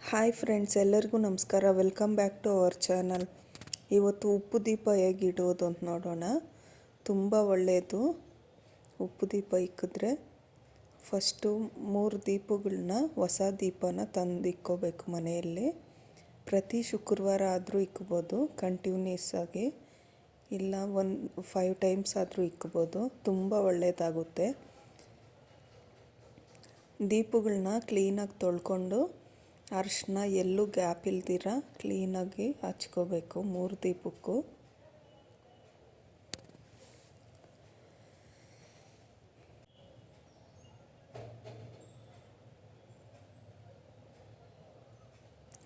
Hi friends, ಎಲ್ಲರಿಗೂ ನಮಸ್ಕಾರ. Welcome back to our channel. ಇವತ್ತು ಉಪ್ಪು ದೀಪ ಹೇಗೆ ಇಡೋದು ಅಂತ ನೋಡೋಣ. ತುಂಬ ಒಳ್ಳೆಯದು ಉಪ್ಪು ದೀಪ ಇಕ್ಕಿದ್ರೆ. ಫಸ್ಟು 3 ದೀಪಗಳನ್ನ, ಹೊಸ ದೀಪನ ತಂದು ಇಕ್ಕೋಬೇಕು ಮನೆಯಲ್ಲಿ. ಪ್ರತಿ ಶುಕ್ರವಾರ ಆದರೂ ಇಕ್ಬೋದು, ಕಂಟಿನ್ಯೂಸ್ ಆಗಿ. ಇಲ್ಲ 5 ಟೈಮ್ಸ್ ಆದರೂ ಇಕ್ಬೋದು. ತುಂಬ ಒಳ್ಳೆಯದಾಗುತ್ತೆ. ದೀಪಗಳನ್ನ ಕ್ಲೀನಾಗಿ ತೊಳ್ಕೊಂಡು ಅರಿಶಿನ ಎಲ್ಲೂ ಗ್ಯಾಪ್ ಇಲ್ದಿರ ಕ್ಲೀನಾಗಿ ಹಚ್ಕೋಬೇಕು 3 ದೀಪಕ್ಕೂ.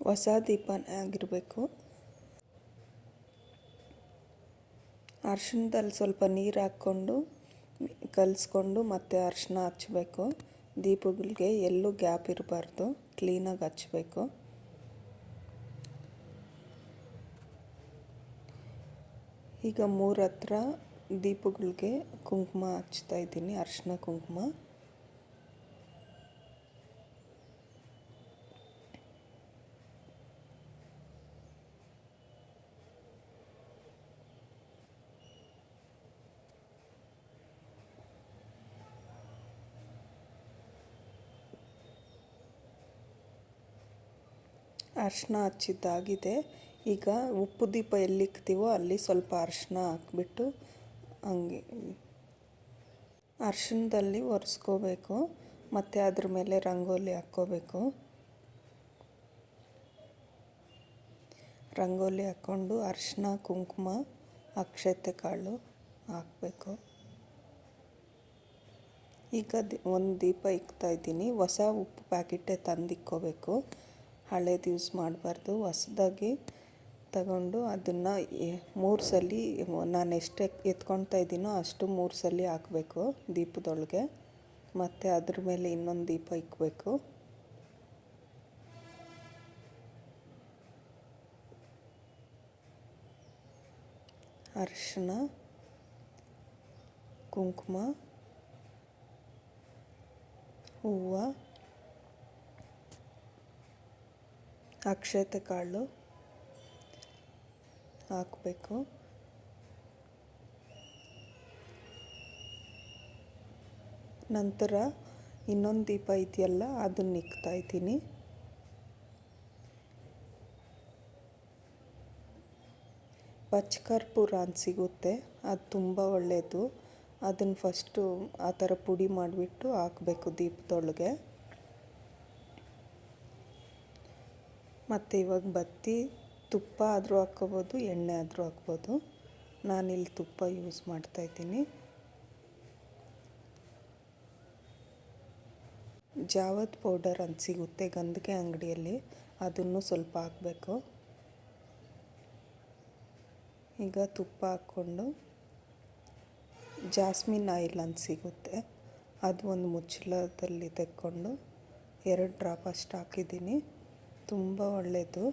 ಹೊಸ ದೀಪನೇ ಆಗಿರಬೇಕು. ಅರಿಶಿನದಲ್ಲಿ ಸ್ವಲ್ಪ ನೀರು ಹಾಕ್ಕೊಂಡು ಕಲಿಸ್ಕೊಂಡು ಮತ್ತೆ ಅರಿಶಿನ ಹಚ್ಚಬೇಕು. ದೀಪಗಳಿಗೆ ಎಲ್ಲೂ ಗ್ಯಾಪ್ ಇರಬಾರ್ದು, ಕ್ಲೀನಾಗಿ ಹಚ್ಚಬೇಕು. ಈಗ 3 ಹತ್ರ ದೀಪಗಳಿಗೆ ಕುಂಕುಮ ಹಚ್ತಾ ಇದ್ದೀನಿ, ಅರಿಶಿನ ಕುಂಕುಮ. ಅರಿಶಿನ ಹಚ್ಚಿದ್ದಾಗಿದೆ. ಈಗ ಉಪ್ಪು ದೀಪ ಎಲ್ಲಿಕ್ತೀವೋ ಅಲ್ಲಿ ಸ್ವಲ್ಪ ಅರಿಶಿನ ಹಾಕ್ಬಿಟ್ಟು ಹಂಗೆ ಅರಿಶಿನದಲ್ಲಿ ಒರೆಸ್ಕೋಬೇಕು. ಮತ್ತು ಅದ್ರ ಮೇಲೆ ರಂಗೋಲಿ ಹಾಕ್ಕೋಬೇಕು. ರಂಗೋಲಿ ಹಾಕ್ಕೊಂಡು ಅರಿಶಿನ, ಕುಂಕುಮ, ಅಕ್ಷತೆ ಕಾಳು ಹಾಕಬೇಕು. ಈಗ ಒಂದು ದೀಪ ಇಕ್ತಾಯಿದ್ದೀನಿ. ಹೊಸ ಉಪ್ಪು ಪ್ಯಾಕೆಟೇ ತಂದು ಇಕ್ಕೋಬೇಕು, ಹಳೇದು ಯೂಸ್ ಮಾಡಬಾರ್ದು. ಹೊಸದಾಗಿ ತಗೊಂಡು ಅದನ್ನು 3 ಸಲ, ನಾನು ಎಷ್ಟು ಎತ್ಕೊಳ್ತಾ ಇದ್ದೀನೋ ಅಷ್ಟು 3 ಸಲ ಹಾಕಬೇಕು ದೀಪದೊಳಗೆ. ಮತ್ತು ಅದ್ರ ಮೇಲೆ ಇನ್ನೊಂದು ದೀಪ ಇಕ್ಕಬೇಕು. ಅರಿಶಿನ, ಕುಂಕುಮ, ಹೂವು, ಅಕ್ಷತೆ ಕಾಳು ಹಾಕಬೇಕು. ನಂತರ ಇನ್ನೊಂದು ದೀಪ ಇದೆಯಲ್ಲ ಅದನ್ನು ಇಕ್ತಾ ಇದ್ದೀನಿ. ಪಚ್ಚಕರ್ಪೂರ ಅಂತ ಸಿಗುತ್ತೆ, ಅದು ತುಂಬ ಒಳ್ಳೆಯದು. ಅದನ್ನು ಫಸ್ಟು ಆ ಥರ ಪುಡಿ ಮಾಡಿಬಿಟ್ಟು ಹಾಕಬೇಕು ದೀಪದೊಳಗೆ. ಮತ್ತು ಇವಾಗ ಬತ್ತಿ, ತುಪ್ಪ ಆದರೂ ಹಾಕ್ಕೋಬೋದು, ಎಣ್ಣೆ ಆದರೂ ಹಾಕ್ಬೋದು. ನಾನಿಲ್ಲಿ ತುಪ್ಪ ಯೂಸ್ ಮಾಡ್ತಾಯಿದ್ದೀನಿ. ಜಾವದ್ ಪೌಡರ್ ಅಂತ ಸಿಗುತ್ತೆ ಗಂಧಿಗೆ ಅಂಗಡಿಯಲ್ಲಿ, ಅದನ್ನು ಸ್ವಲ್ಪ ಹಾಕಬೇಕು. ಈಗ ತುಪ್ಪ ಹಾಕ್ಕೊಂಡು ಜಾಸ್ಮಿನ್ ಆಯಿಲ್ ಅಂತ ಸಿಗುತ್ತೆ, ಅದು ಒಂದು ಮುಚ್ಚಳದಲ್ಲಿ ತೆಕ್ಕೊಂಡು 2 ಡ್ರಾಪ್ ಅಷ್ಟು ಹಾಕಿದ್ದೀನಿ. ತುಂಬ ಒಳ್ಳೆಯದು.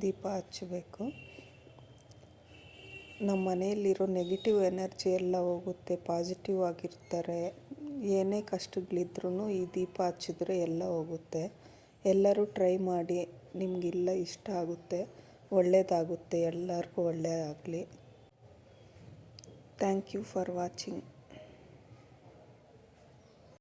ದೀಪ ಹಚ್ಚಬೇಕು. ನಮ್ಮ ಮನೆಯಲ್ಲಿರೋ ನೆಗೆಟಿವ್ ಎನರ್ಜಿ ಎಲ್ಲ ಹೋಗುತ್ತೆ, ಪಾಸಿಟಿವ್ ಆಗಿರ್ತಾರೆ. ಏನೇ ಕಷ್ಟಗಳಿದ್ರೂ ಈ ದೀಪ ಹಚ್ಚಿದ್ರೆ ಎಲ್ಲ ಹೋಗುತ್ತೆ. ಎಲ್ಲರೂ ಟ್ರೈ ಮಾಡಿ, ನಿಮಗೆಲ್ಲ ಇಷ್ಟ ಆಗುತ್ತೆ, ಒಳ್ಳೆಯದಾಗುತ್ತೆ. ಎಲ್ಲರಿಗೂ ಒಳ್ಳೆಯದಾಗಲಿ. Thank you for watching.